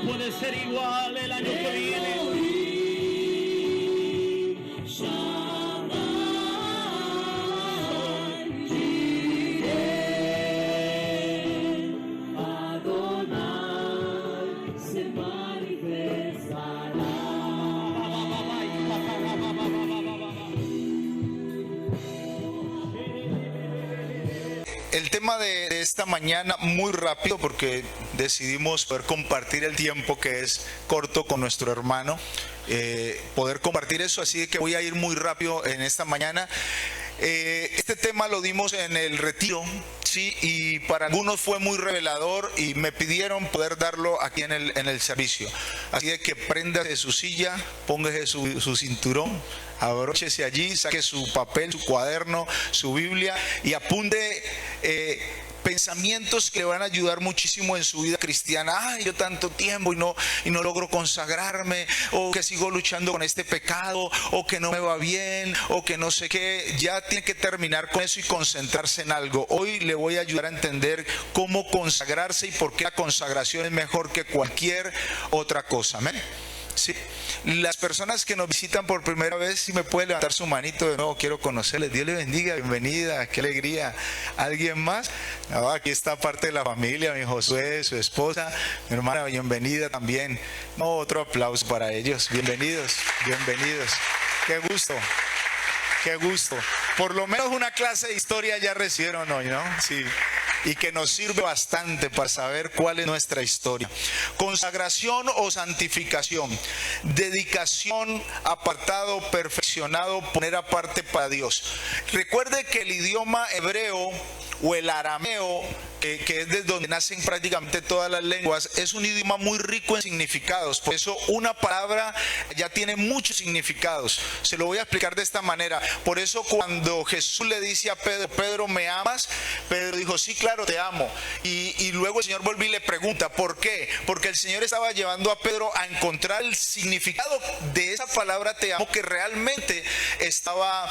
puede ser igual el año que viene. El tema de esta mañana, muy rápido, porque decidimos poder compartir el tiempo que es corto con nuestro hermano, poder compartir eso, así que voy a ir muy rápido en esta mañana. Este tema lo dimos en el retiro, sí, y para algunos fue muy revelador y me pidieron poder darlo aquí en el servicio. Así de que préndase su silla, póngase su cinturón, abróchese allí, saque su papel, su cuaderno, su Biblia y apunte pensamientos que le van a ayudar muchísimo en su vida cristiana. Ay, yo tanto tiempo y no logro consagrarme, o que sigo luchando con este pecado, o que no me va bien, o que no sé qué. Ya tiene que terminar con eso y concentrarse en algo. Hoy le voy a ayudar a entender cómo consagrarse y por qué la consagración es mejor que cualquier otra cosa. Amén. Sí. Las personas que nos visitan por primera vez, si me puede levantar su manito de nuevo, quiero conocerles. Dios le bendiga, bienvenida, qué alegría. ¿Alguien más? No, aquí está parte de la familia, mi Josué, su esposa, mi hermana, bienvenida también. No, otro aplauso para ellos. Bienvenidos, bienvenidos. Qué gusto. Qué gusto. Por lo menos una clase de historia ya recibieron hoy, ¿no? Sí. Y que nos sirve bastante para saber cuál es nuestra historia. Consagración o santificación. Dedicación, apartado, perfeccionado, poner aparte para Dios. Recuerde que el idioma hebreo o el arameo, que es desde donde nacen prácticamente todas las lenguas, es un idioma muy rico en significados. Por eso una palabra ya tiene muchos significados. Se lo voy a explicar de esta manera. Por eso cuando Jesús le dice a Pedro, Pedro, ¿me amas? Pedro dijo, sí, claro, te amo. Y luego el Señor vuelve y le pregunta, ¿por qué? Porque el Señor estaba llevando a Pedro a encontrar el significado de esa palabra te amo que realmente estaba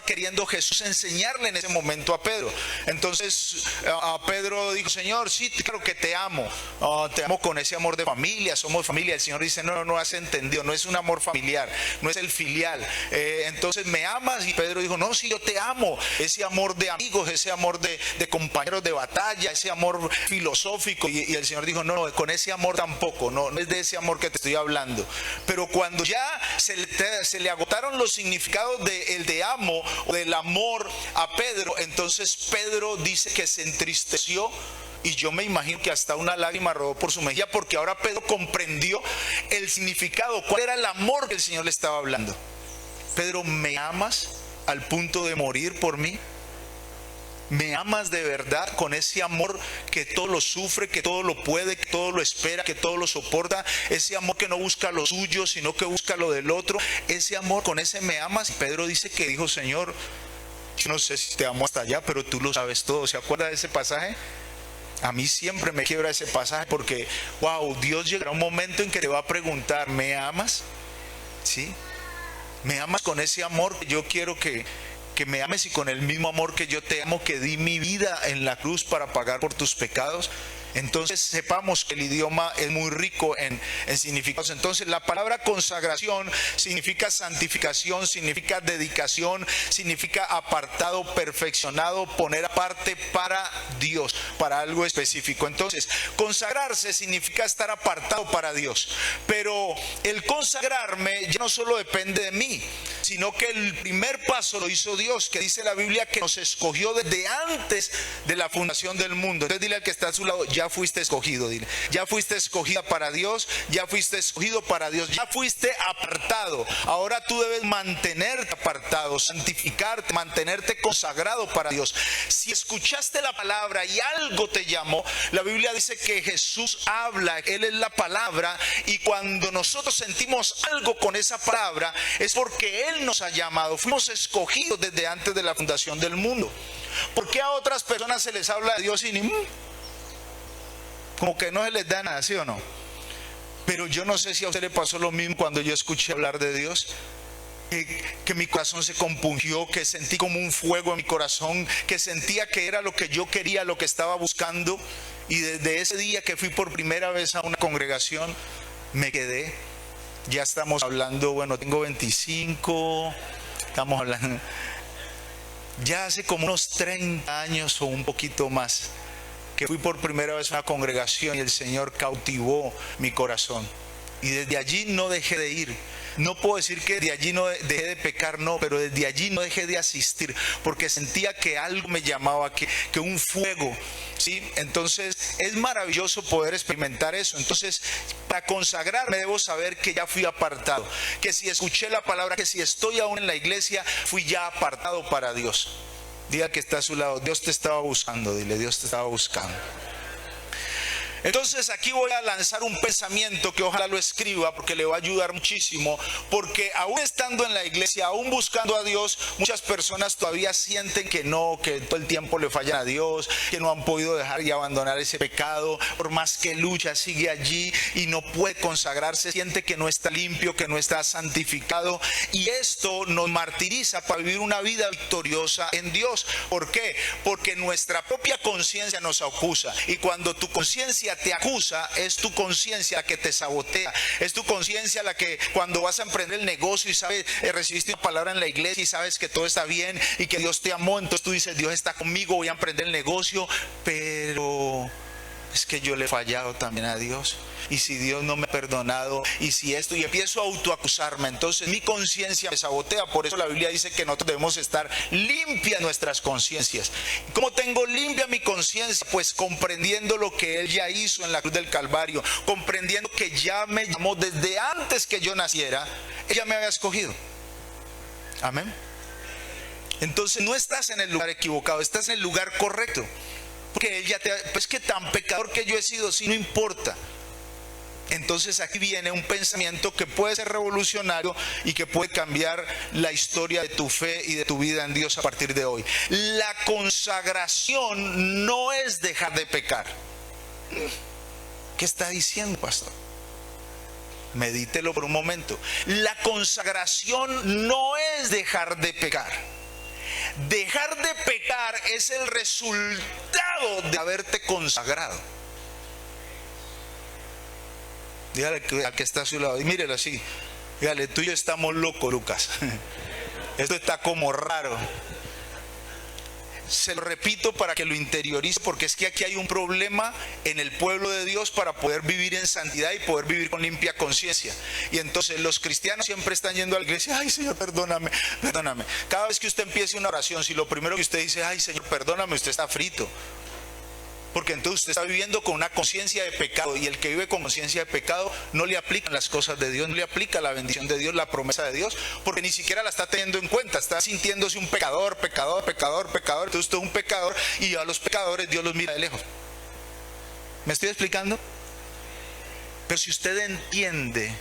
queriendo Jesús enseñarle en ese momento a Pedro. Entonces a Pedro dijo, Señor, sí, claro que te amo. Te amo con ese amor de familia, somos familia. El Señor dice, no has entendido, no es un amor familiar, no es el filial. Entonces, ¿me amas? Y Pedro dijo, no, sí, yo te amo. Ese amor de amigos, ese amor de compañeros de batalla, ese amor filosófico. Y el Señor dijo, no, con ese amor tampoco, no es de ese amor que te estoy hablando. Pero cuando ya se le agotaron los significados del de amo o del amor a Pedro, entonces Pedro dice que se entristeció, y yo me imagino que hasta una lágrima rodó por su mejilla, porque ahora Pedro comprendió el significado, cuál era el amor que el Señor le estaba hablando. Pedro, ¿me amas al punto de morir por mí? ¿Me amas de verdad con ese amor que todo lo sufre, que todo lo puede, que todo lo espera, que todo lo soporta? Ese amor que no busca lo suyo, sino que busca lo del otro. Ese amor, con ese me amas. Y Pedro dice que dijo, Señor, yo no sé si te amo hasta allá, pero tú lo sabes todo. ¿Se acuerda de ese pasaje? A mí siempre me quiebra ese pasaje porque, wow, Dios llegará un momento en que te va a preguntar, ¿me amas? ¿Sí? ¿Me amas con ese amor? Yo quiero que me ames, y con el mismo amor que yo te amo, que di mi vida en la cruz para pagar por tus pecados. Entonces sepamos que el idioma es muy rico en significados. Entonces la palabra consagración significa santificación, significa dedicación, significa apartado, perfeccionado, poner aparte para Dios, para algo específico. Entonces consagrarse significa estar apartado para Dios. Pero el consagrarme ya no solo depende de mí, sino que el primer paso lo hizo Dios, que dice la Biblia que nos escogió desde antes de la fundación del mundo. Entonces dile al que está a su lado, ya fuiste escogido, dile. Ya fuiste escogida para Dios, ya fuiste escogido para Dios, ya fuiste apartado. Ahora tú debes mantenerte apartado, santificarte, mantenerte consagrado para Dios. Si escuchaste la palabra y algo te llamó, la Biblia dice que Jesús habla, Él es la palabra, y cuando nosotros sentimos algo con esa palabra, es porque Él nos ha llamado. Fuimos escogidos desde antes de la fundación del mundo. ¿Por qué a otras personas se les habla de Dios y ni como que no se les da nada, sí o no? Pero yo no sé si a usted le pasó lo mismo cuando yo escuché hablar de Dios, que mi corazón se compungió, que sentí como un fuego en mi corazón, que sentía que era lo que yo quería, lo que estaba buscando. Y desde ese día que fui por primera vez a una congregación, me quedé. Ya estamos hablando, bueno, tengo 25, estamos hablando, ya hace como unos 30 años o un poquito más, que fui por primera vez a una congregación y el Señor cautivó mi corazón. Y desde allí no dejé de ir. No puedo decir que de allí no dejé de pecar, no, pero desde allí no dejé de asistir, porque sentía que algo me llamaba, que un fuego, ¿sí? Entonces es maravilloso poder experimentar eso. Entonces, para consagrarme debo saber que ya fui apartado, que si escuché la palabra, que si estoy aún en la iglesia, fui ya apartado para Dios. Diga que está a su lado, Dios te estaba buscando, dile, Dios te estaba buscando. Entonces aquí voy a lanzar un pensamiento que ojalá lo escriba porque le va a ayudar muchísimo, porque aún estando en la iglesia, aún buscando a Dios, muchas personas todavía sienten que no, que todo el tiempo le fallan a Dios, que no han podido dejar y abandonar ese pecado, por más que lucha sigue allí y no puede consagrarse, siente que no está limpio, que no está santificado, y esto nos martiriza para vivir una vida victoriosa en Dios. ¿Por qué? Porque nuestra propia conciencia nos acusa, y cuando tu conciencia te acusa, es tu conciencia la que te sabotea, es tu conciencia la que cuando vas a emprender el negocio y sabes, recibiste una palabra en la iglesia y sabes que todo está bien y que Dios te amó, entonces tú dices, Dios está conmigo, voy a emprender el negocio, pero es que yo le he fallado también a Dios, y si Dios no me ha perdonado, y si esto, y empiezo a autoacusarme, entonces mi conciencia me sabotea. Por eso la Biblia dice que nosotros debemos estar limpias nuestras conciencias. ¿Cómo tengo limpia mi conciencia? Pues comprendiendo lo que Él ya hizo en la cruz del Calvario, comprendiendo que ya me llamó desde antes que yo naciera, ella me había escogido. Amén. Entonces no estás en el lugar equivocado, estás en el lugar correcto. Porque Él ya te, pues que tan pecador que yo he sido, sí, no importa. Entonces aquí viene un pensamiento que puede ser revolucionario y que puede cambiar la historia de tu fe y de tu vida en Dios a partir de hoy. La consagración no es dejar de pecar. ¿Qué está diciendo, pastor? Medítelo por un momento. La consagración no es dejar de pecar. Dejar de pecar es el resultado de haberte consagrado. Dígale al que está a su lado, y mírelo así, dígale, tú y yo estamos locos, Lucas. Esto está como raro. Se lo repito para que lo interiorice, porque es que aquí hay un problema en el pueblo de Dios para poder vivir en santidad y poder vivir con limpia conciencia. Y entonces los cristianos siempre están yendo a la iglesia, ay Señor, perdóname, perdóname. Cada vez que usted empiece una oración, si lo primero que usted dice, ay Señor, perdóname, usted está frito. Porque entonces usted está viviendo con una conciencia de pecado, y el que vive con conciencia de pecado no le aplican las cosas de Dios, no le aplica la bendición de Dios, la promesa de Dios, porque ni siquiera la está teniendo en cuenta, está sintiéndose un pecador, entonces usted es un pecador y a los pecadores Dios los mira de lejos. ¿Me estoy explicando? Pero si usted entiende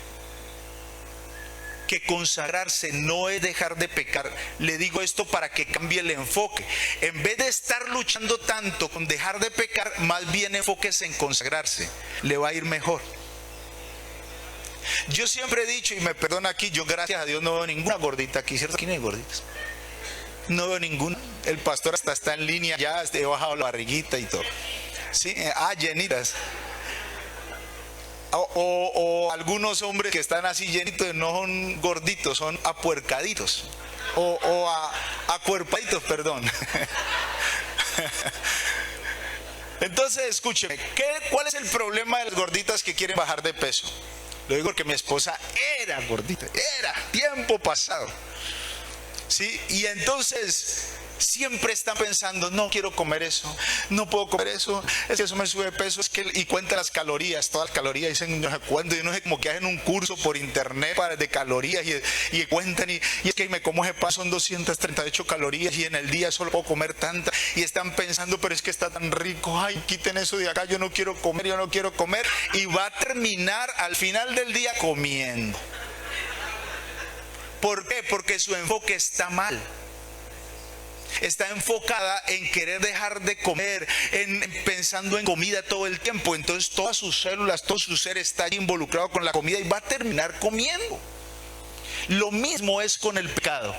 que consagrarse no es dejar de pecar, le digo esto para que cambie el enfoque. En vez de estar luchando tanto con dejar de pecar, más bien enfóquese en consagrarse, le va a ir mejor. Yo siempre he dicho, y me perdona aquí, yo gracias a Dios no veo ninguna gordita aquí, ¿cierto? Aquí no hay gorditas, no veo ninguna. El pastor hasta está en línea, ya he bajado la barriguita y todo, ¿sí? Llenitas. O algunos hombres que están así llenitos, no son gorditos, son apuercaditos o acuerpaditos, perdón. Entonces escúcheme, ¿cuál es el problema de las gorditas que quieren bajar de peso? Lo digo porque mi esposa era gordita, era tiempo pasado, ¿sí? Y entonces siempre están pensando, no quiero comer eso, no puedo comer eso, es que eso me sube de peso, es que, y cuentan las calorías, todas las calorías, dicen no sé cuánto, yo no sé, como que hacen un curso por internet de calorías y cuentan, y es que me como ese pan, son 238 calorías y en el día solo puedo comer tanta, y están pensando, pero es que está tan rico, ay, quiten eso de acá, yo no quiero comer, y va a terminar al final del día comiendo. ¿Por qué? Porque su enfoque está mal. Está enfocada en querer dejar de comer, pensando en comida todo el tiempo. Entonces todas sus células, todo su ser está involucrado con la comida y va a terminar comiendo. Lo mismo es con el pecado.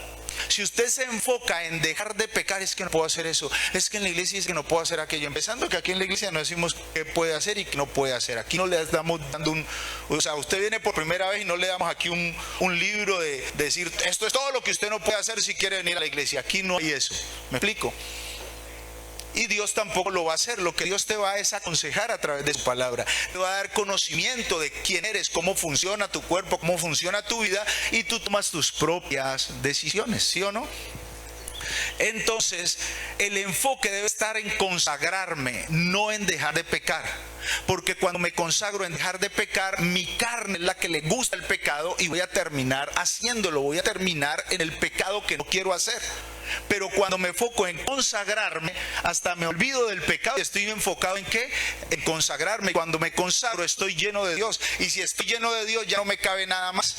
Si usted se enfoca en dejar de pecar, es que no puedo hacer eso, es que en la iglesia dice que no puedo hacer aquello. Empezando que aquí en la iglesia no decimos qué puede hacer y qué no puede hacer. Aquí no le estamos dando o sea, usted viene por primera vez y no le damos aquí un libro de decir, esto es todo lo que usted no puede hacer si quiere venir a la iglesia. Aquí no hay eso. ¿Me explico? Y Dios tampoco lo va a hacer. Lo que Dios te va a es aconsejar a través de su palabra. Te va a dar conocimiento de quién eres, cómo funciona tu cuerpo, cómo funciona tu vida, y tú tomas tus propias decisiones, ¿sí o no? Entonces, el enfoque debe estar en consagrarme, no en dejar de pecar. Porque cuando me consagro en dejar de pecar, mi carne es la que le gusta el pecado y voy a terminar haciéndolo, voy a terminar en el pecado que no quiero hacer. Pero cuando me enfoco en consagrarme, hasta me olvido del pecado. Estoy enfocado en ¿qué? En consagrarme. Cuando me consagro estoy lleno de Dios. Y si estoy lleno de Dios ya no me cabe nada más.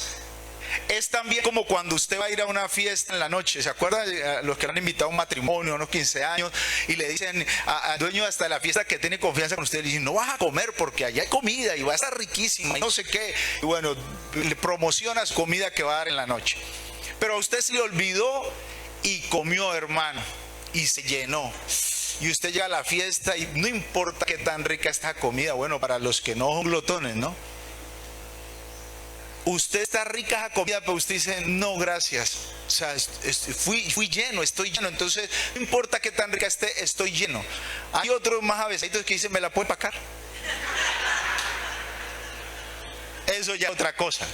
Es también como cuando usted va a ir a una fiesta en la noche. ¿Se acuerdan de los que han invitado a un matrimonio, a unos 15 años? Y le dicen al dueño hasta de la fiesta que tiene confianza con usted, le dicen, no vas a comer porque allá hay comida y va a estar riquísima y no sé qué. Y bueno, le promociona su comida que va a dar en la noche. Pero a usted se le olvidó y comió, hermano, y se llenó. Y usted llega a la fiesta y no importa qué tan rica esta comida. Bueno, para los que no son glotones, ¿no? Usted está rica esa comida, pero usted dice, no, gracias. O sea, fui lleno, estoy lleno. Entonces, no importa qué tan rica esté, estoy lleno. Hay otros más avesaditos que dicen, ¿me la puede pagar? Eso ya es otra cosa.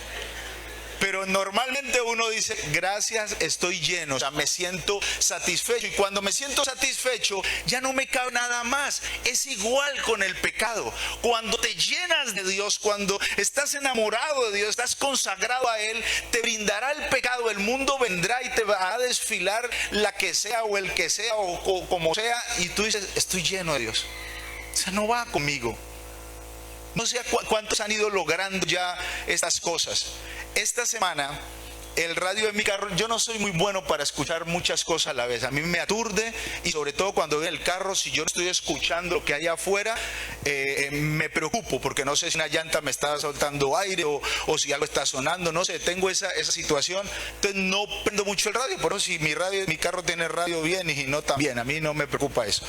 Pero normalmente uno dice, gracias, estoy lleno, o sea, me siento satisfecho. Y cuando me siento satisfecho, ya no me cabe nada más. Es igual con el pecado. Cuando te llenas de Dios, cuando estás enamorado de Dios, estás consagrado a Él, te brindará el pecado. El mundo vendrá y te va a desfilar la que sea o el que sea o como sea. Y tú dices, estoy lleno de Dios. O sea, no va conmigo. No sé cuántos han ido logrando ya estas cosas. Esta semana, el radio de mi carro, yo no soy muy bueno para escuchar muchas cosas a la vez. A mí me aturde y sobre todo cuando voy en el carro, si yo no estoy escuchando lo que hay afuera, me preocupo porque no sé si una llanta me está soltando aire o si algo está sonando, no sé, tengo esa situación. Entonces no prendo mucho el radio, por eso si mi carro tiene radio bien y si no también, a mí no me preocupa eso.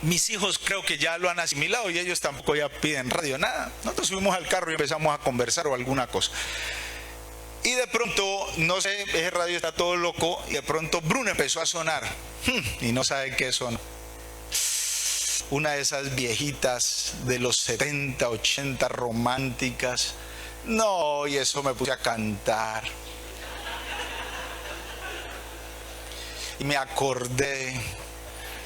Mis hijos creo que ya lo han asimilado y ellos tampoco ya piden radio, nada. Nosotros subimos al carro y empezamos a conversar o alguna cosa. Y de pronto, no sé, ese radio está todo loco y de pronto Bruno empezó a sonar. Y no sabe qué son. Una de esas viejitas de los 70, 80 románticas. No, y eso me puse a cantar. Y me acordé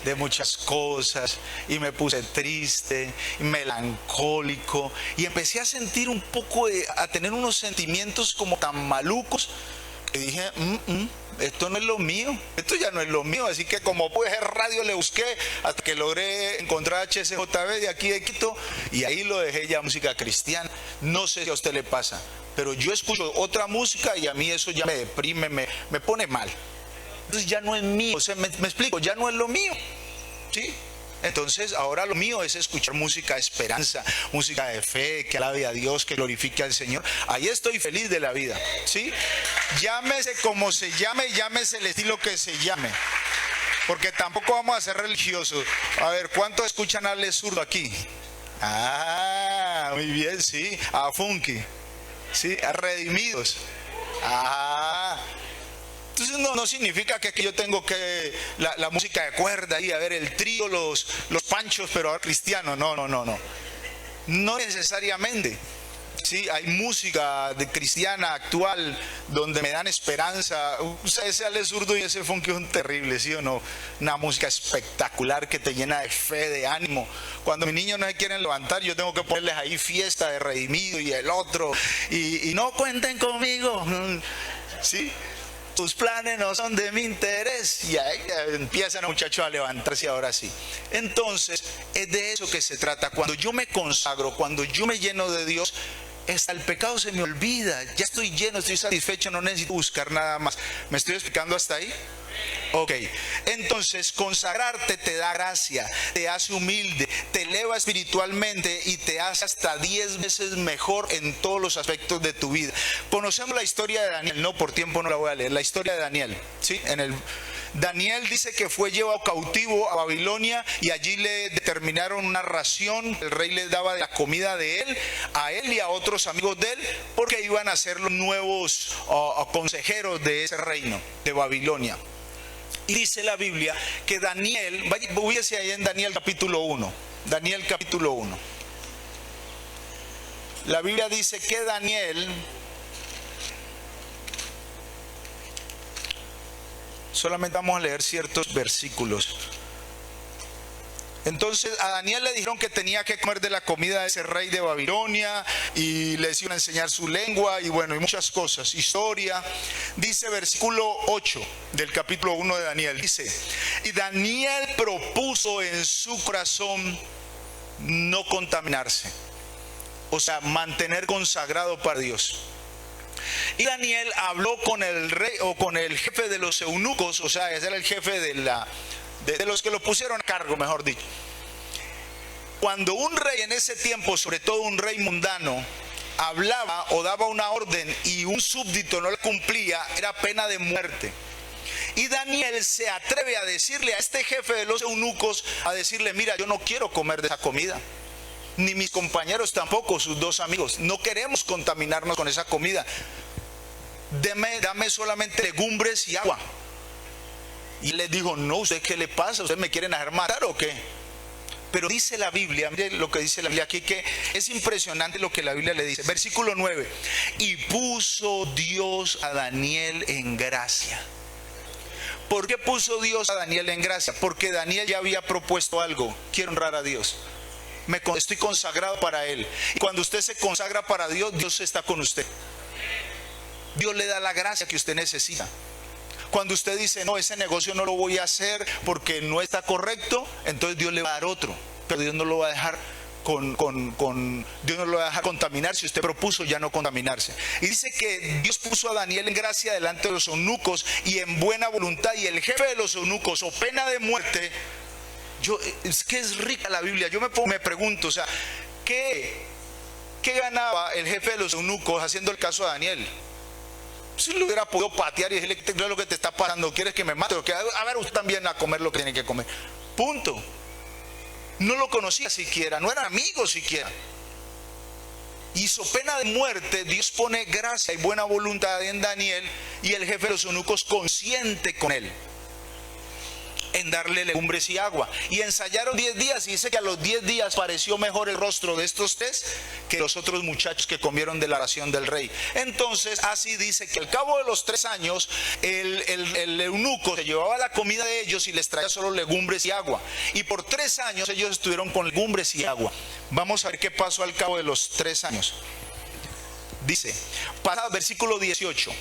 de muchas cosas y me puse triste y melancólico y empecé a sentir un poco a tener unos sentimientos como tan malucos que dije, esto no es lo mío, esto ya no es lo mío. Así que como pues el radio le busqué hasta que logré encontrar HCJB de aquí de Quito y ahí lo dejé ya, música cristiana. No sé si a usted le pasa, pero yo escucho otra música y a mí eso ya me deprime, me pone mal. Entonces ya no es mío, o sea, me explico, ya no es lo mío, ¿sí? Entonces ahora lo mío es escuchar música de esperanza, música de fe, que alabe a Dios, que glorifique al Señor. Ahí estoy feliz de la vida, ¿sí? Llámese como se llame, llámese el estilo que se llame, porque tampoco vamos a ser religiosos. A ver, ¿cuántos escuchan Ale Zurdo aquí? Ah, muy bien, sí, a Funky, ¿sí? A Redimidos. Ah, entonces no significa que yo tengo que la música de cuerda y a ver el trío, los panchos, pero ahora cristiano. No necesariamente. Sí, hay música de cristiana actual donde me dan esperanza. Ese Ale Zurdo y ese Funky son terribles, ¿sí o no? Una música espectacular que te llena de fe, de ánimo. Cuando mis niños no se quieren levantar, yo tengo que ponerles ahí fiesta de Redimido y el otro. Y no cuenten conmigo. ¿Sí? Tus planes no son de mi interés. Y ahí empiezan los muchachos a levantarse ahora sí. Entonces, es de eso que se trata. Cuando yo me consagro, cuando yo me lleno de Dios, hasta el pecado se me olvida. Ya estoy lleno, estoy satisfecho, no necesito buscar nada más. ¿Me estoy explicando hasta ahí? Ok, entonces consagrarte te da gracia, te hace humilde, te eleva espiritualmente y te hace hasta 10 veces mejor en todos los aspectos de tu vida. Conocemos la historia de Daniel, no, por tiempo no la voy a leer, la historia de Daniel, ¿sí? Daniel dice que fue llevado cautivo a Babilonia y allí le determinaron una ración. El rey les daba de la comida de él, a él y a otros amigos de él, porque iban a ser los nuevos consejeros de ese reino de Babilonia. Y dice la Biblia que Daniel, hubiese ahí en Daniel capítulo 1, Daniel capítulo 1. La Biblia dice que Daniel, solamente vamos a leer ciertos versículos. Entonces a Daniel le dijeron que tenía que comer de la comida de ese rey de Babilonia y les iban a enseñar su lengua y bueno, y muchas cosas, historia. Dice versículo 8 del capítulo 1 de Daniel, dice: y Daniel propuso en su corazón no contaminarse, o sea, mantener consagrado para Dios. Y Daniel habló con el rey o con el jefe de los eunucos, o sea, ese era el jefe de los que lo pusieron a cargo, mejor dicho. Cuando un rey en ese tiempo, sobre todo un rey mundano, hablaba o daba una orden y un súbdito no la cumplía, era pena de muerte. Y Daniel se atreve a decirle a este jefe de los eunucos, a decirle: mira, yo no quiero comer de esa comida, ni mis compañeros tampoco, sus dos amigos, no queremos contaminarnos con esa comida. Dame solamente legumbres y agua. Y les dijo: no, ¿usted qué le pasa? ¿Ustedes me quieren hacer matar o qué? Pero dice la Biblia, mire lo que dice la Biblia aquí, que es impresionante lo que la Biblia le dice. Versículo 9: y puso Dios a Daniel en gracia. ¿Por qué puso Dios a Daniel en gracia? Porque Daniel ya había propuesto algo: quiero honrar a Dios, estoy consagrado para Él. Y cuando usted se consagra para Dios, Dios está con usted. Dios le da la gracia que usted necesita. Cuando usted dice: no, ese negocio no lo voy a hacer porque no está correcto, entonces Dios le va a dar otro, pero Dios no lo va a dejar Dios no lo va a dejar contaminar si usted propuso ya no contaminarse. Y dice que Dios puso a Daniel en gracia delante de los eunucos y en buena voluntad, y el jefe de los eunucos, o pena de muerte. Es que es rica la Biblia. Yo me pregunto, o sea, ¿qué ganaba el jefe de los eunucos haciendo el caso a Daniel? Si lo hubiera podido patear y decirle: ¿qué es lo que te está pasando? ¿Quieres que me mate? A ver, usted también a comer lo que tiene que comer. Punto. No lo conocía siquiera, no eran amigos siquiera. Hizo pena de muerte. Dios pone gracia y buena voluntad en Daniel, y el jefe de los eunucos consiente con él en darle legumbres y agua. Y ensayaron 10 días, y dice que a los 10 días pareció mejor el rostro de estos tres que los otros muchachos que comieron de la ración del rey. Entonces así dice que al cabo de los 3 años el eunuco se llevaba la comida de ellos y les traía solo legumbres y agua, y por 3 años ellos estuvieron con legumbres y agua. Vamos a ver qué pasó al cabo de los 3 años. Dice, versículo 18: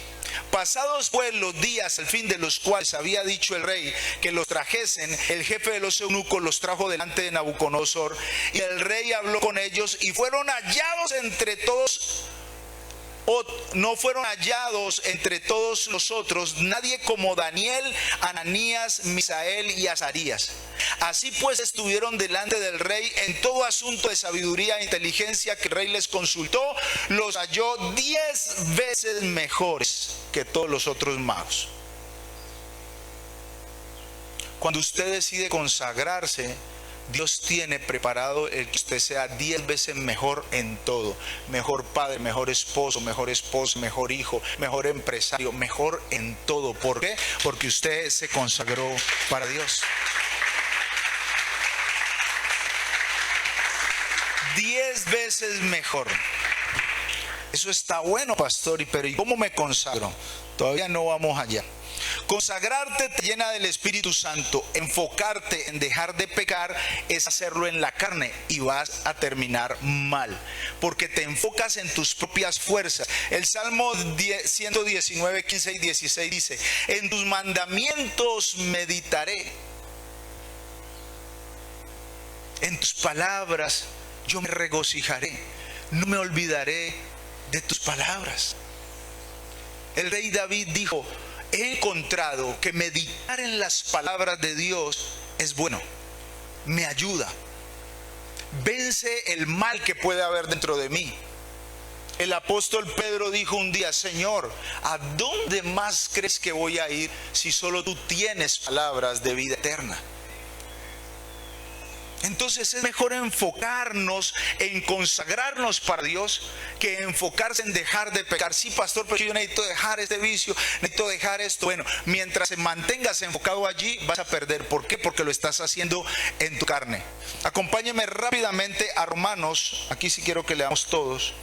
pasados pues los días al fin de los cuales había dicho el rey que los trajesen, el jefe de los eunucos los trajo delante de Nabucodonosor, y el rey habló con ellos, y fueron hallados entre todos, no fueron hallados entre todos los otros nadie como Daniel, Ananías, Misael y Azarías. Así pues estuvieron delante del rey en todo asunto de sabiduría e inteligencia que el rey les consultó, los halló 10 veces mejores que todos los otros magos. Cuando usted decide consagrarse, Dios tiene preparado el que usted sea 10 veces mejor en todo. Mejor padre, mejor esposo, mejor hijo, mejor empresario, mejor en todo. ¿Por qué? Porque usted se consagró para Dios. 10 veces mejor. Eso está bueno, pastor. Pero ¿y cómo me consagro? Todavía no vamos allá. Consagrarte te llena del Espíritu Santo. Enfocarte en dejar de pecar es hacerlo en la carne, y vas a terminar mal, porque te enfocas en tus propias fuerzas. El Salmo 119, 15 y 16 dice: en tus mandamientos meditaré, en tus palabras yo me regocijaré, no me olvidaré de tus palabras. El rey David dijo: he encontrado que meditar en las palabras de Dios es bueno, me ayuda, vence el mal que puede haber dentro de mí. El apóstol Pedro dijo un día: Señor, ¿a dónde más crees que voy a ir si solo tú tienes palabras de vida eterna? Entonces es mejor enfocarnos en consagrarnos para Dios que enfocarse en dejar de pecar. Sí, pastor, pero yo necesito dejar este vicio, necesito dejar esto. Bueno, mientras te mantengas enfocado allí, vas a perder. ¿Por qué? Porque lo estás haciendo en tu carne. Acompáñenme rápidamente a Romanos. Aquí sí quiero que leamos todos.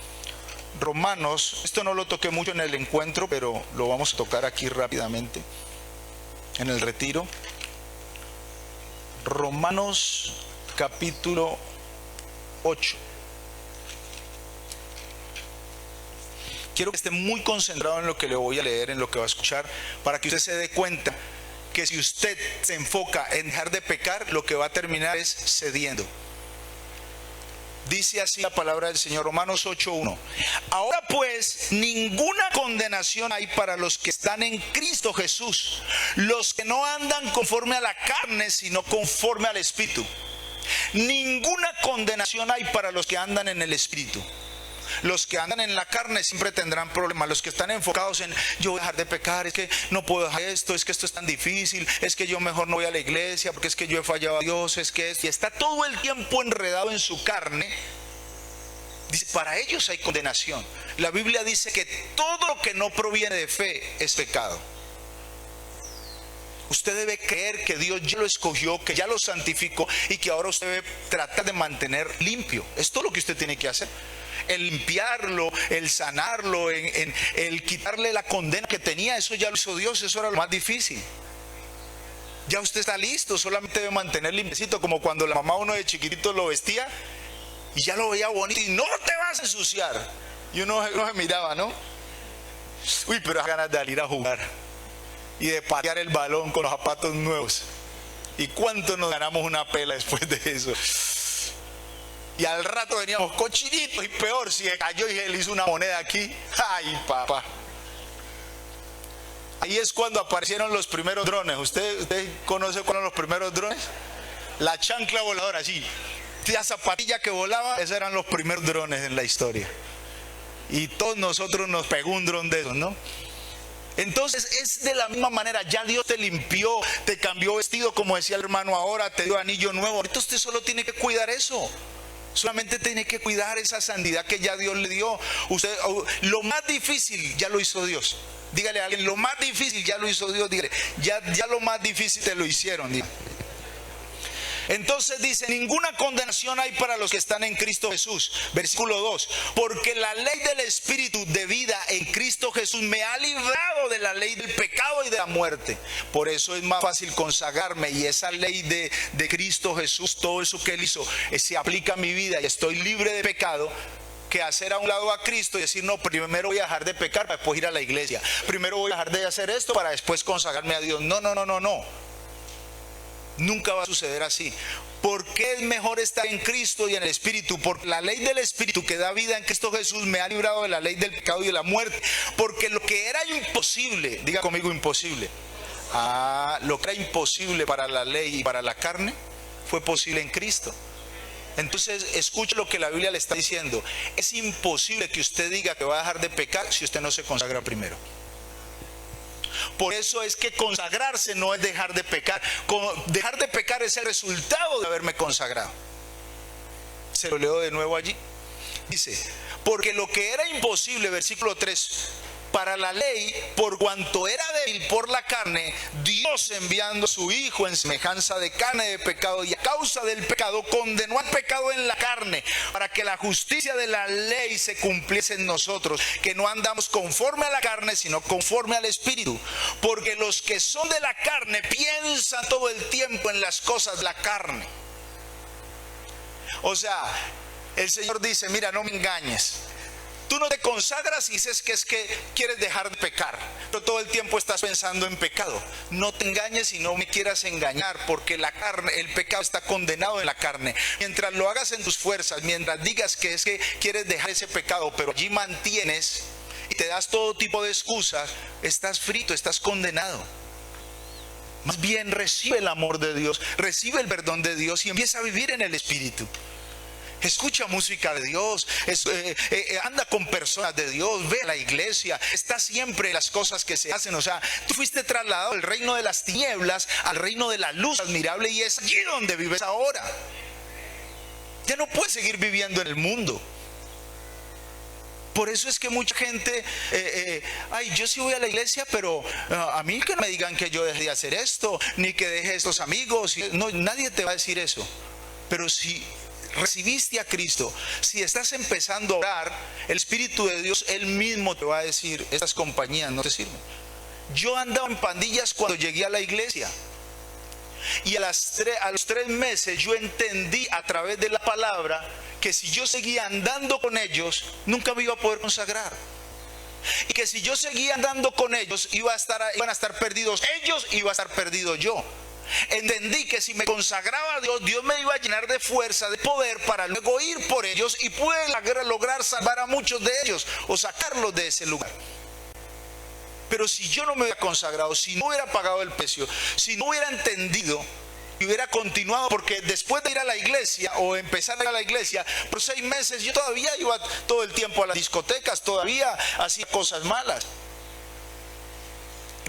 Romanos, esto no lo toqué mucho en el encuentro, pero lo vamos a tocar aquí rápidamente en el retiro. Romanos capítulo 8. Quiero que esté muy concentrado en lo que le voy a leer, en lo que va a escuchar, para que usted se dé cuenta que si usted se enfoca en dejar de pecar, lo que va a terminar es cediendo. Dice así la palabra del Señor, Romanos 8:1. Ahora pues, ninguna condenación hay para los que están en Cristo Jesús, los que no andan conforme a la carne, sino conforme al Espíritu. Ninguna condenación hay para los que andan en el Espíritu. Los que andan en la carne siempre tendrán problemas. Los que están enfocados en yo voy a dejar de pecar, es que no puedo dejar esto, es que esto es tan difícil, es que yo mejor no voy a la iglesia porque es que yo he fallado a Dios, es que esto, y está todo el tiempo enredado en su carne. Dice, para ellos hay condenación. La Biblia dice que todo lo que no proviene de fe es pecado. Usted debe creer que Dios ya lo escogió, que ya lo santificó y que ahora usted debe tratar de mantener limpio. Es todo lo que usted tiene que hacer. El limpiarlo, el sanarlo, el quitarle la condena que tenía, eso ya lo hizo Dios, eso era lo más difícil. Ya usted está listo, solamente debe mantener limpiecito, como cuando la mamá uno de chiquitito lo vestía y ya lo veía bonito y no te vas a ensuciar. Y uno se miraba, ¿no? Uy, pero ganas de salir a jugar y de patear el balón con los zapatos nuevos. ¿Y cuánto nos ganamos una pela después de eso? Y al rato veníamos cochinitos, y peor si cayó y él hizo una moneda aquí. ¡Ay, papá! Ahí es cuando aparecieron los primeros drones. ¿Usted conoce cuáles fueron los primeros drones? La chancla voladora, sí. La zapatilla que volaba, esos eran los primeros drones en la historia. Y todos nosotros nos pegó un dron de esos, ¿no? Entonces es de la misma manera, ya Dios te limpió, te cambió vestido, como decía el hermano ahora, te dio anillo nuevo. Ahorita usted solo tiene que cuidar eso. Solamente tiene que cuidar esa santidad que ya Dios le dio. Usted, lo más difícil ya lo hizo Dios. Dígale a alguien, lo más difícil ya lo hizo Dios. Dígale, ya lo más difícil te lo hicieron. Dígale. Entonces dice, ninguna condenación hay para los que están en Cristo Jesús. Versículo 2, porque la ley del Espíritu de vida en Cristo Jesús me ha librado de la ley del pecado y de la muerte. Por eso es más fácil consagrarme, y esa ley de Cristo Jesús, todo eso que Él hizo, se aplica a mi vida y estoy libre de pecado, que hacer a un lado a Cristo y decir, no, primero voy a dejar de pecar para después ir a la iglesia. Primero voy a dejar de hacer esto para después consagrarme a Dios. No. Nunca va a suceder así. ¿Por qué es mejor estar en Cristo y en el Espíritu? Porque la ley del Espíritu que da vida en Cristo Jesús me ha librado de la ley del pecado y de la muerte. Porque lo que era imposible, diga conmigo imposible. Lo que era imposible para la ley y para la carne fue posible en Cristo. Entonces escuche lo que la Biblia le está diciendo. Es imposible que usted diga que va a dejar de pecar si usted no se consagra primero. Por eso es que consagrarse no es dejar de pecar. Dejar de pecar es el resultado de haberme consagrado. Se lo leo de nuevo allí. Dice, porque lo que era imposible, versículo 3, para la ley, por cuanto era débil por la carne, Dios, enviando a su Hijo en semejanza de carne de pecado, y a causa del pecado condenó al pecado en la carne, para que la justicia de la ley se cumpliese en nosotros, que no andamos conforme a la carne, sino conforme al Espíritu. Porque los que son de la carne piensan todo el tiempo en las cosas de la carne. O sea, el Señor dice, mira, no me engañes. Tú no te consagras y dices que es que quieres dejar de pecar, pero todo el tiempo estás pensando en pecado. No te engañes y no me quieras engañar, porque la carne, el pecado está condenado en la carne. Mientras lo hagas en tus fuerzas, mientras digas que es que quieres dejar ese pecado, pero allí mantienes y te das todo tipo de excusas, estás frito, estás condenado. Más bien recibe el amor de Dios, recibe el perdón de Dios y empieza a vivir en el Espíritu. Escucha música de Dios, anda con personas de Dios, ve a la iglesia, está siempre en las cosas que se hacen. O sea, tú fuiste trasladado del reino de las tinieblas al reino de la luz admirable, y es allí donde vives ahora. Ya no puedes seguir viviendo en el mundo. Por eso es que mucha gente, yo sí voy a la iglesia, pero a mí que no me digan que yo deje de hacer esto, ni que deje estos amigos. No, nadie te va a decir eso. Pero si recibiste a Cristo, si estás empezando a orar, el Espíritu de Dios, Él mismo te va a decir: estas compañías no te sirven. Yo andaba en pandillas cuando llegué a la iglesia, y a los 3 meses yo entendí a través de la palabra que si yo seguía andando con ellos, nunca me iba a poder consagrar, y que si yo seguía andando con ellos, iban a estar perdidos ellos, iba a estar perdido yo. Entendí que si me consagraba a Dios, Dios me iba a llenar de fuerza, de poder, para luego ir por ellos, y pude lograr salvar a muchos de ellos o sacarlos de ese lugar. Pero si yo no me hubiera consagrado, si no hubiera pagado el precio, si no hubiera entendido y hubiera continuado, porque después de ir a la iglesia o empezar a ir a la iglesia, por 6 meses yo todavía iba todo el tiempo a las discotecas, todavía hacía cosas malas,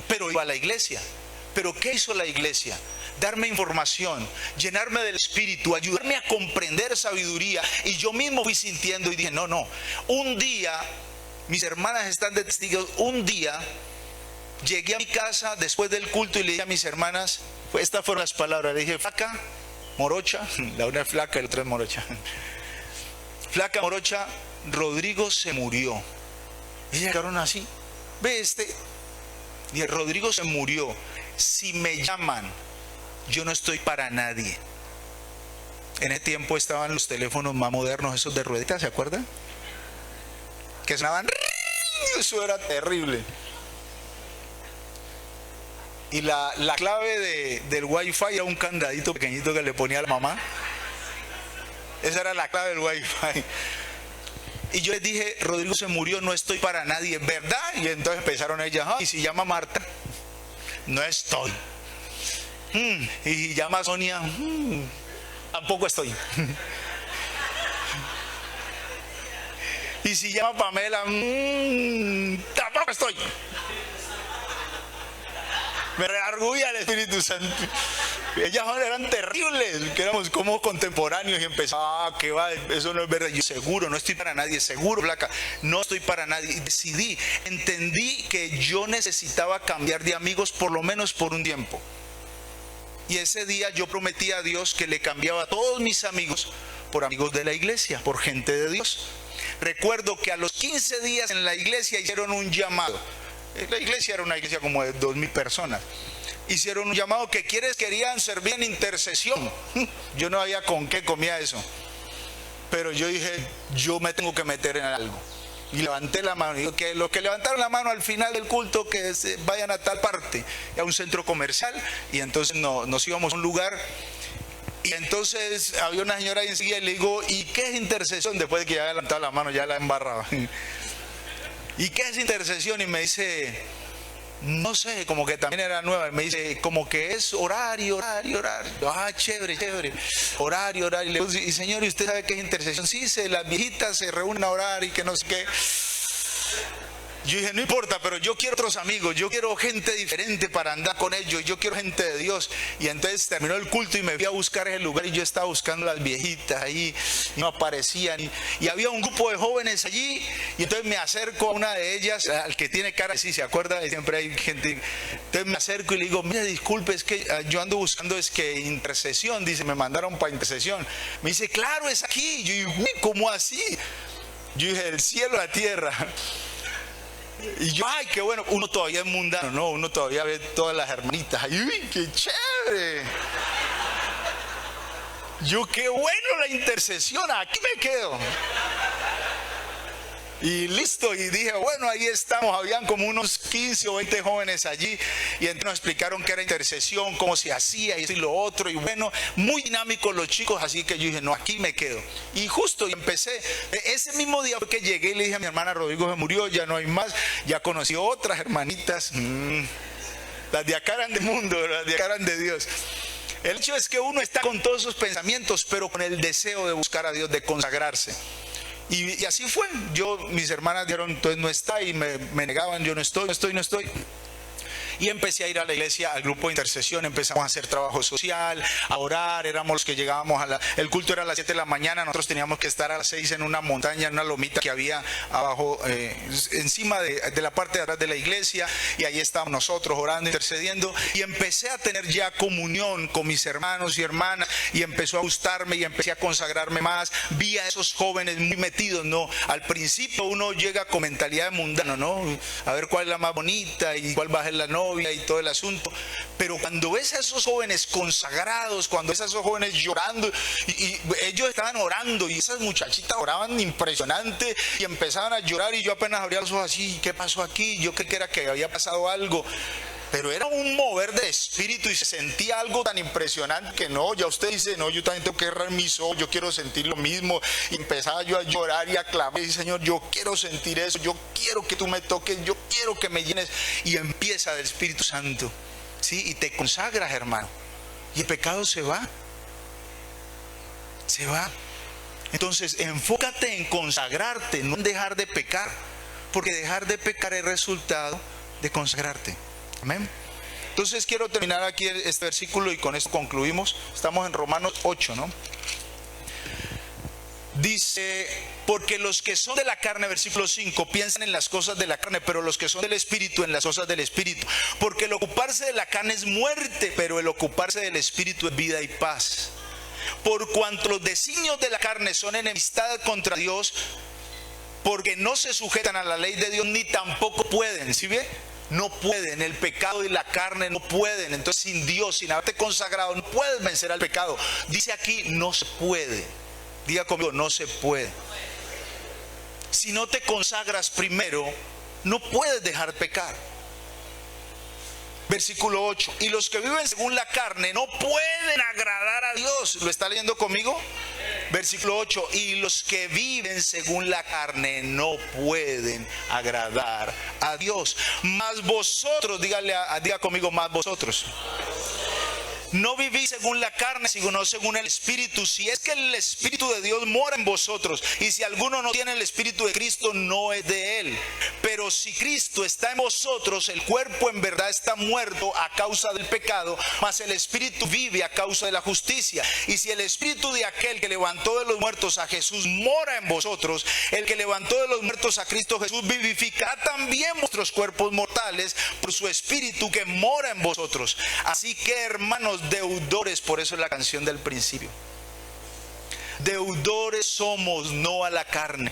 pero iba a la iglesia. Pero ¿qué hizo la iglesia? Darme información, llenarme del Espíritu, ayudarme a comprender sabiduría. Y yo mismo fui sintiendo y dije: no. Un día, mis hermanas están de testigos, un día llegué a mi casa después del culto y le dije a mis hermanas, estas fueron las palabras, le dije: flaca, morocha, la una es flaca y la otra es morocha. Flaca, morocha, Rodrigo se murió. Y llegaron así, ve y Rodrigo se murió. Si me llaman, yo no estoy para nadie. En ese tiempo estaban los teléfonos más modernos, esos de rueditas, ¿se acuerdan? Que sonaban, eso era terrible. Y la clave del wifi era un candadito pequeñito que le ponía a la mamá. Esa era la clave del wifi. Y yo les dije: Rodrigo se murió, no estoy para nadie, ¿verdad? Y entonces empezaron ellas: y si llama Marta, no estoy. Y si llama Sonia, tampoco estoy. Y si llama Pamela, tampoco estoy. Me reargüía el Espíritu Santo. Ellas eran terribles, que éramos como contemporáneos, y empezaba: que va, eso no es verdad. Yo: seguro, no estoy para nadie, seguro, flaca, no estoy para nadie. Y entendí que yo necesitaba cambiar de amigos, por lo menos por un tiempo. Y ese día yo prometí a Dios que le cambiaba a todos mis amigos por amigos de la iglesia, por gente de Dios. Recuerdo que a los 15 días en la iglesia hicieron un llamado. La iglesia era una iglesia como de 2,000 personas. Hicieron un llamado que querían servir en intercesión. Yo no había con qué comía eso, pero yo dije: yo me tengo que meter en algo. Y levanté la mano. Y que los que levantaron la mano al final del culto, que vayan a tal parte, a un centro comercial. Y entonces nos íbamos a un lugar. Y entonces había una señora ahí enseguida, y le digo: ¿y qué es intercesión? Después de que ya había levantado la mano, ya la embarraba. ¿Y qué es intercesión? Y me dice: no sé, como que también era nueva. Y me dice: como que es orar y orar y orar. Chévere. Orar y orar. Y le digo: y señor, ¿y usted sabe qué es intercesión? Sí, las viejitas se reúnen a orar y que no sé qué. Yo dije: no importa, pero yo quiero otros amigos, yo quiero gente diferente para andar con ellos, yo quiero gente de Dios. Y entonces terminó el culto y me fui a buscar ese lugar, y yo estaba buscando las viejitas ahí, y no aparecían. Y había un grupo de jóvenes allí, y entonces me acerco a una de ellas, al que tiene cara, sí, ¿se acuerda? Siempre hay gente. Entonces me acerco y le digo: mira, disculpe, es que yo ando buscando, es que intercesión, dice, me mandaron para intercesión. Me dice: claro, es aquí. Yo digo: uy, ¿cómo así? Yo dije: del cielo a la tierra. Y yo: ay, qué bueno. Uno todavía es mundano, ¿no? Uno todavía ve todas las hermanitas. ¡Ay, uy, qué chévere! Yo: qué bueno la intercesión, aquí me quedo. Y listo, y dije, bueno, ahí estamos. Habían como unos 15 o 20 jóvenes allí, y entonces nos explicaron qué era intercesión, cómo se hacía y lo otro, y bueno, muy dinámicos los chicos, así que yo dije, no, aquí me quedo. Y justo, y empecé, ese mismo día que llegué y le dije a mi hermana, Rodrigo se murió, ya no hay más, ya conocí otras hermanitas, las de acá eran del mundo, las de acá eran de Dios. El hecho es que uno está con todos esos pensamientos, pero con el deseo de buscar a Dios, de consagrarse. Y así fue. Mis hermanas dijeron, entonces no está, y me negaban, yo no estoy. Y empecé a ir a la iglesia, al grupo de intercesión, empezamos a hacer trabajo social, a orar, éramos los que llegábamos el culto era a las 7 de la mañana, nosotros teníamos que estar a las 6 en una montaña, en una lomita que había abajo, encima de la parte de atrás de la iglesia, y ahí estábamos nosotros orando, intercediendo, y empecé a tener ya comunión con mis hermanos y hermanas, y empezó a gustarme, y empecé a consagrarme más, vi a esos jóvenes muy metidos, ¿no? Al principio uno llega con mentalidad de mundano, ¿no? A ver cuál es la más bonita, y cuál va a ser la novia, y todo el asunto, pero cuando ves a esos jóvenes consagrados, cuando ves a esos jóvenes llorando, y ellos estaban orando, y esas muchachitas oraban impresionante, y empezaban a llorar, y yo apenas abría los ojos así, ¿qué pasó aquí? Yo creí que era que había pasado algo, pero era un mover de espíritu, y se sentía algo tan impresionante que no, ya usted dice, no, yo también tengo que cerrar mis ojos, yo quiero sentir lo mismo, y empezaba yo a llorar y a clamar, y Señor, yo quiero sentir eso, yo quiero que tú me toques, yo quiero que me llenes, y empieza del Espíritu Santo, ¿sí? Y te consagras, hermano, y el pecado se va. Entonces, enfócate en consagrarte, no en dejar de pecar, porque dejar de pecar es resultado de consagrarte. Amén. Entonces quiero terminar aquí este versículo y con esto concluimos. Estamos en Romanos 8, ¿no? Dice, porque los que son de la carne, versículo 5, piensan en las cosas de la carne, pero los que son del Espíritu en las cosas del Espíritu. Porque el ocuparse de la carne es muerte, pero el ocuparse del Espíritu es vida y paz. Por cuanto los designios de la carne son enemistad contra Dios, porque no se sujetan a la ley de Dios, ni tampoco pueden, ¿sí ve? No pueden, el pecado y la carne no pueden. Entonces sin Dios, sin haberte consagrado, no puedes vencer al pecado. Dice aquí, no se puede. Diga conmigo, no se puede. Si no te consagras primero, no puedes dejar pecar. Versículo 8, y los que viven según la carne no pueden agradar a Dios. ¿Lo está leyendo conmigo? Versículo 8, y los que viven según la carne no pueden agradar a Dios. Mas vosotros, diga conmigo, más vosotros. No vivís según la carne, sino según el Espíritu. Si es que el Espíritu de Dios mora en vosotros, y si alguno no tiene el Espíritu de Cristo, no es de él. Pero si Cristo está en vosotros, el cuerpo en verdad está muerto a causa del pecado, mas el Espíritu vive a causa de la justicia. Y si el Espíritu de aquel que levantó de los muertos a Jesús mora en vosotros, el que levantó de los muertos a Cristo Jesús vivificará también vuestros cuerpos mortales por su Espíritu que mora en vosotros. Así que, hermanos, deudores, por eso es la canción del principio. Deudores somos, no a la carne,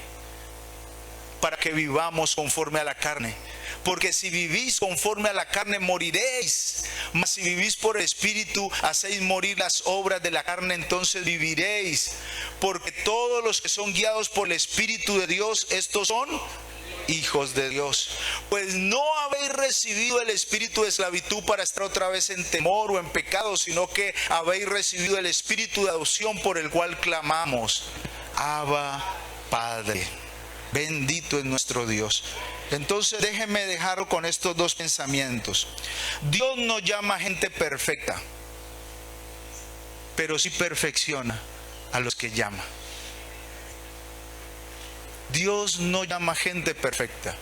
para que vivamos conforme a la carne. Porque si vivís conforme a la carne, moriréis. Mas si vivís por el Espíritu, hacéis morir las obras de la carne, entonces viviréis. Porque todos los que son guiados por el Espíritu de Dios, estos son hijos de Dios. Pues no habéis recibido el espíritu de esclavitud para estar otra vez en temor o en pecado, sino que habéis recibido el espíritu de adopción, por el cual clamamos, Abba, Padre. Bendito es nuestro Dios. Entonces déjenme dejarlo con estos dos pensamientos. Dios no llama a gente perfecta, pero sí perfecciona a los que llama. Dios no llama gente perfecta.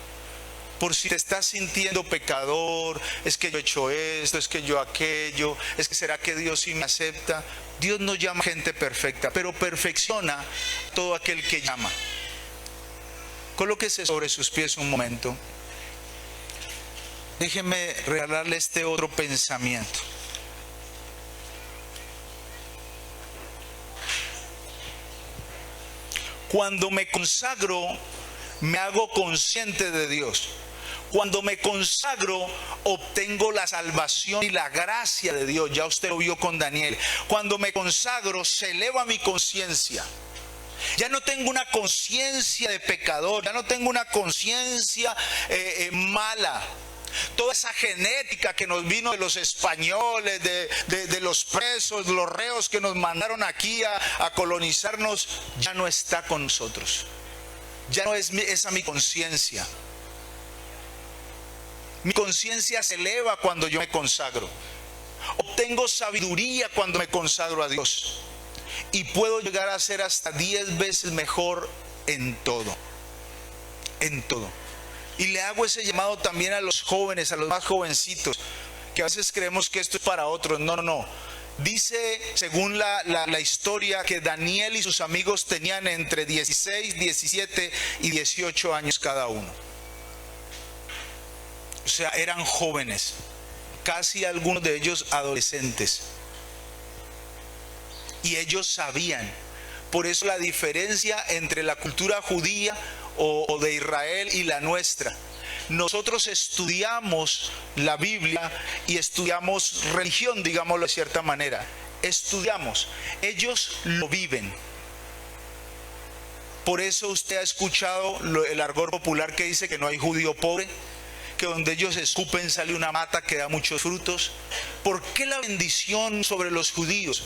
Por si te estás sintiendo pecador, es que yo he hecho esto, es que yo aquello, es que será que Dios sí me acepta. Dios no llama gente perfecta, pero perfecciona todo aquel que llama. Colóquese sobre sus pies un momento. Déjeme regalarle este otro pensamiento. Cuando me consagro, me hago consciente de Dios. Cuando me consagro, obtengo la salvación y la gracia de Dios. Ya usted lo vio con Daniel. Cuando me consagro, se eleva mi conciencia. Ya no tengo una conciencia de pecador, ya no tengo una conciencia mala. Toda esa genética que nos vino de los españoles, de los presos, de los reos que nos mandaron aquí a colonizarnos, ya no está con nosotros. Ya no es esa mi conciencia. Mi conciencia se eleva cuando yo me consagro. Obtengo sabiduría cuando me consagro a Dios. Y puedo llegar a ser hasta 10 veces mejor en todo. En todo. Y le hago ese llamado también a los jóvenes, a los más jovencitos, que a veces creemos que esto es para otros. No, no, no. Dice, según la historia, que Daniel y sus amigos tenían entre 16, 17 y 18 años cada uno. O sea, eran jóvenes, casi algunos de ellos adolescentes. Y ellos sabían. Por eso la diferencia entre la cultura judía o de Israel y la nuestra. Nosotros estudiamos la Biblia y estudiamos religión, digámoslo de cierta manera. Estudiamos. Ellos lo viven. Por eso usted ha escuchado el argot popular que dice que no hay judío pobre, que donde ellos escupen sale una mata que da muchos frutos. ¿Por qué la bendición sobre los judíos?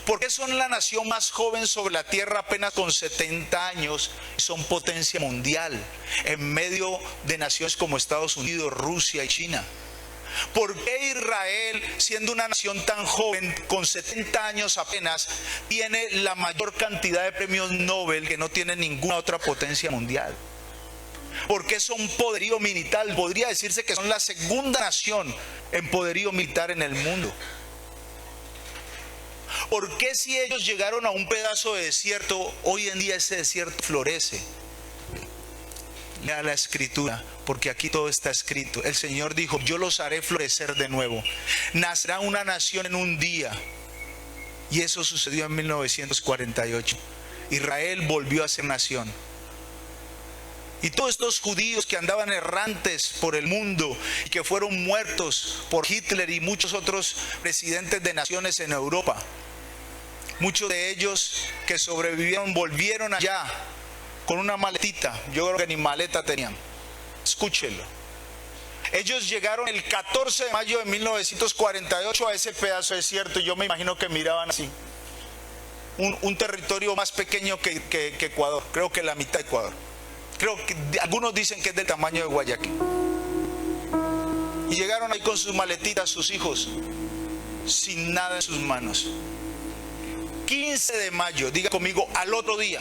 ¿Por qué son la nación más joven sobre la tierra apenas con 70 años? Son potencia mundial en medio de naciones como Estados Unidos, Rusia y China. ¿Por qué Israel, siendo una nación tan joven, con 70 años apenas, tiene la mayor cantidad de premios Nobel que no tiene ninguna otra potencia mundial? Porque son poderío militar, podría decirse que son la segunda nación en poderío militar en el mundo. ¿Por qué si ellos llegaron a un pedazo de desierto, hoy en día ese desierto florece? Lea la escritura, porque aquí todo está escrito. El Señor dijo, yo los haré florecer de nuevo. Nacerá una nación en un día. Y eso sucedió en 1948. Israel volvió a ser nación. Y todos estos judíos que andaban errantes por el mundo y que fueron muertos por Hitler y muchos otros presidentes de naciones en Europa, muchos de ellos que sobrevivieron volvieron allá con una maletita. Yo creo que ni maleta tenían. Escúchenlo. Ellos llegaron el 14 de mayo de 1948 a ese pedazo de desierto. Yo me imagino que miraban así. Un territorio más pequeño que Ecuador. Creo que la mitad de Ecuador. Creo que algunos dicen que es del tamaño de Guayaquil. Y llegaron ahí con sus maletitas, sus hijos, sin nada en sus manos. 15 de mayo, diga conmigo, al otro día,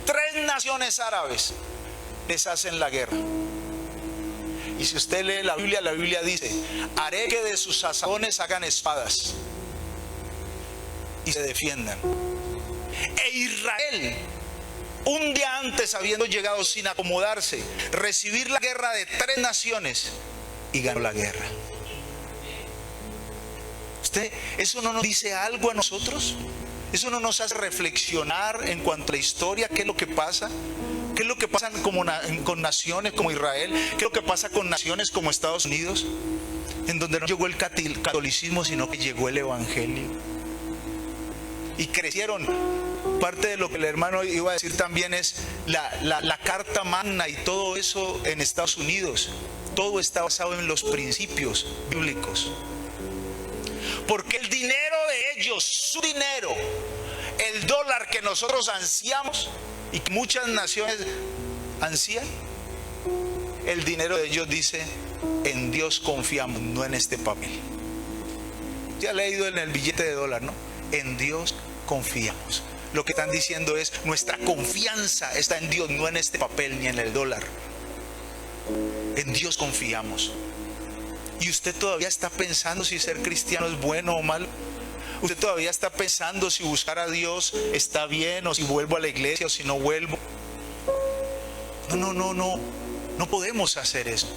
3 naciones árabes les hacen la guerra. Y si usted lee la Biblia dice, haré que de sus asadones hagan espadas y se defiendan. E Israel, un día antes, habiendo llegado sin acomodarse, recibir la guerra de 3 naciones y ganó la guerra. ¿Eso no nos dice algo a nosotros? ¿Eso no nos hace reflexionar en cuanto a la historia? ¿Qué es lo que pasa? ¿Qué es lo que pasa con naciones como Israel? ¿Qué es lo que pasa con naciones como Estados Unidos? En donde no llegó el catolicismo, sino que llegó el evangelio. Y crecieron. Parte de lo que el hermano iba a decir también es la Carta Magna y todo eso en Estados Unidos. Todo está basado en los principios bíblicos. Porque el dinero de ellos, su dinero, el dólar que nosotros ansiamos y que muchas naciones ansían, el dinero de ellos dice, en Dios confiamos, no en este papel. Ya he leído en el billete de dólar, ¿no? En Dios confiamos. Lo que están diciendo es, nuestra confianza está en Dios, no en este papel ni en el dólar. En Dios confiamos. ¿Y usted todavía está pensando si ser cristiano es bueno o malo? ¿Usted todavía está pensando si buscar a Dios está bien, o si vuelvo a la iglesia o si no vuelvo? No podemos hacer eso.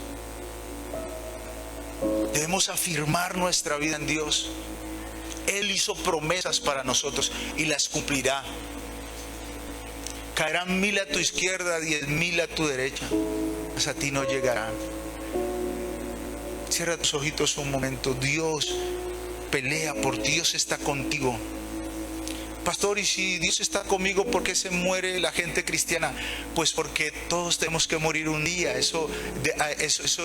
Debemos afirmar nuestra vida en Dios. Él hizo promesas para nosotros y las cumplirá. Caerán 1000 a tu izquierda, 10.000 a tu derecha, mas a ti no llegarán. Cierra tus ojitos un momento. Dios pelea por ti, Dios está contigo. pastor, ¿y si Dios está conmigo, por qué se muere la gente cristiana? Pues porque todos tenemos que morir un día. Eso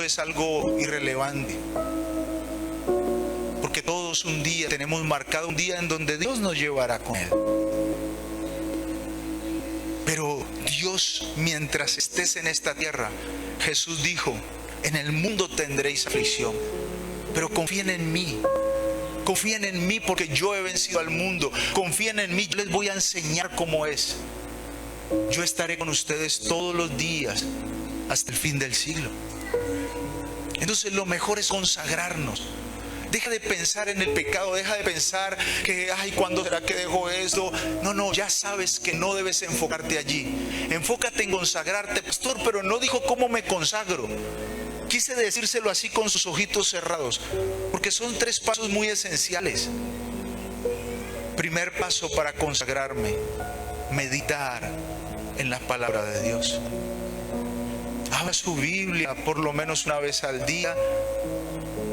es algo irrelevante. Porque todos un día tenemos marcado un día en donde Dios nos llevará con Él. Pero Dios, mientras estés en esta tierra, Jesús dijo: en el mundo tendréis aflicción, pero confíen en mí. Confíen en mí porque yo he vencido al mundo. Confíen en mí, yo les voy a enseñar cómo es. Yo estaré con ustedes todos los días hasta el fin del siglo. Entonces lo mejor es consagrarnos. Deja de pensar en el pecado, deja de pensar que, ay, ¿cuándo será que dejo esto? No, ya sabes que no debes enfocarte allí. Enfócate en consagrarte. Pastor, pero no dijo cómo me consagro. Quise decírselo así con sus ojitos cerrados, porque son 3 pasos muy esenciales. Primer paso para consagrarme: meditar en la palabra de Dios. Abra su Biblia por lo menos una vez al día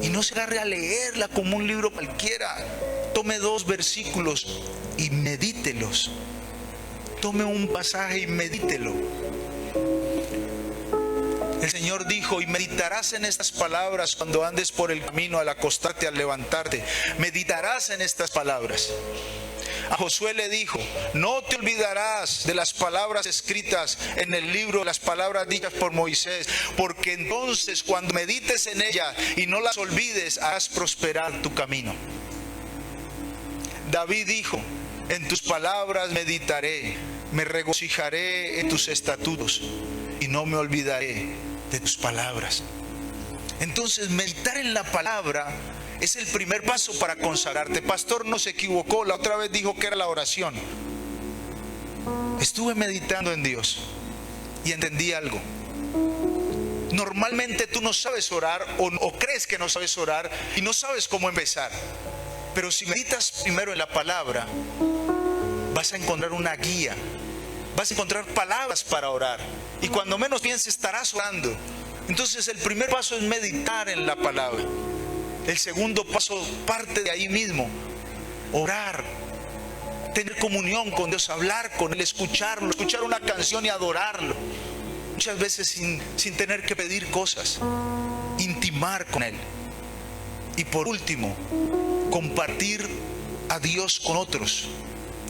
y no se agarre a leerla como un libro cualquiera. Tome 2 versículos y medítelos. Tome un pasaje y medítelo. El Señor dijo: y meditarás en estas palabras cuando andes por el camino, al acostarte, al levantarte. Meditarás en estas palabras. A Josué le dijo: no te olvidarás de las palabras escritas en el libro, las palabras dichas por Moisés, porque entonces cuando medites en ellas y no las olvides, harás prosperar tu camino. David dijo: en tus palabras meditaré, me regocijaré en tus estatutos y no me olvidaré de tus palabras. Entonces, meditar en la palabra es el primer paso para consagrarte. Pastor, no se equivocó, la otra vez dijo que era la oración. Estuve meditando en Dios y entendí algo. Normalmente tú no sabes orar o crees que no sabes orar y no sabes cómo empezar. Pero si meditas primero en la palabra, vas a encontrar una guía. Vas a encontrar palabras para orar. Y cuando menos pienses, estarás orando. Entonces el primer paso es meditar en la palabra. El segundo paso parte de ahí mismo. Orar. Tener comunión con Dios, hablar con Él, escucharlo, escuchar una canción y adorarlo. Muchas veces sin tener que pedir cosas. Intimar con Él. Y por último, compartir a Dios con otros.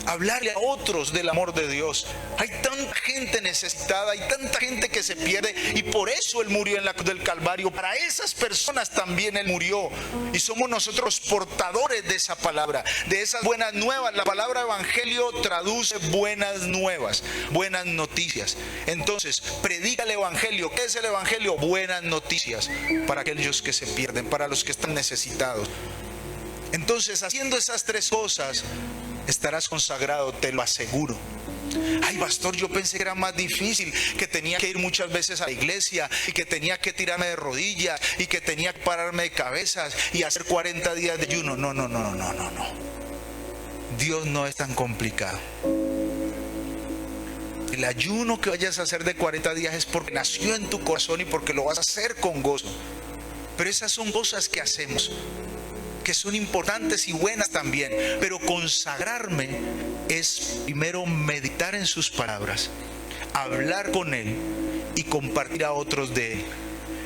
Hablarle a otros del amor de Dios. Hay tanta gente necesitada, hay tanta gente que se pierde, y por eso Él murió en la cruz del Calvario. Para esas personas también Él murió, y somos nosotros portadores de esa palabra, de esas buenas nuevas. La palabra evangelio traduce buenas nuevas, buenas noticias. Entonces, predica el evangelio. ¿Qué es el evangelio? Buenas noticias para aquellos que se pierden, para los que están necesitados. Entonces, haciendo esas 3 cosas, estarás consagrado, te lo aseguro. Ay, pastor, yo pensé que era más difícil, que tenía que ir muchas veces a la iglesia y que tenía que tirarme de rodillas y que tenía que pararme de cabezas y hacer 40 días de ayuno. No. Dios no es tan complicado. El ayuno que vayas a hacer de 40 días es porque nació en tu corazón y porque lo vas a hacer con gozo. Pero esas son cosas que hacemos, que son importantes y buenas también. Pero consagrarme es primero meditar en sus palabras, hablar con Él y compartir a otros de Él.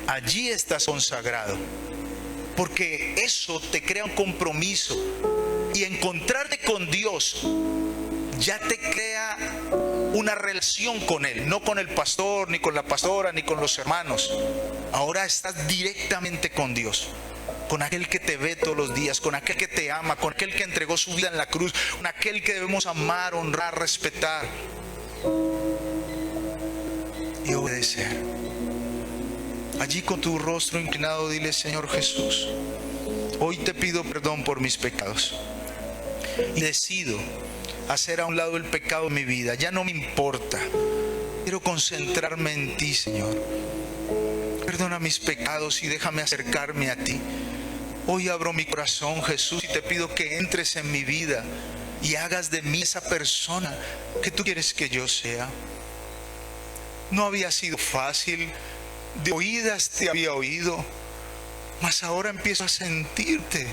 Allí estás consagrado, porque eso te crea un compromiso, y encontrarte con Dios ya te crea una relación con Él, no con el pastor, ni con la pastora, ni con los hermanos. Ahora estás directamente con Dios, con aquel que te ve todos los días, con aquel que te ama, con aquel que entregó su vida en la cruz, con aquel que debemos amar, honrar, respetar y obedecer. Allí con tu rostro inclinado, dile: Señor Jesús, hoy te pido perdón por mis pecados y decido hacer a un lado el pecado en mi vida. Ya no me importa, quiero concentrarme en ti, Señor. Perdona mis pecados y déjame acercarme a ti. Hoy abro mi corazón, Jesús, y te pido que entres en mi vida y hagas de mí esa persona que tú quieres que yo sea. No había sido fácil, de oídas te había oído, mas ahora empiezo a sentirte.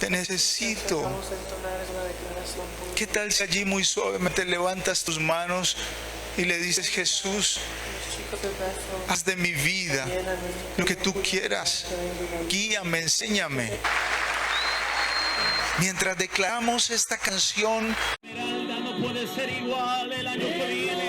te necesito. Vamos a entonar una declaración pública. ¿Qué tal si allí muy suavemente levantas tus manos y le dices, Jesús, Los chicos de Bethel, haz de mi vida llenan lo que tú quieras, guíame, enséñame? Mientras declaramos esta canción, Esmeralda no puede ser igual el año que viene.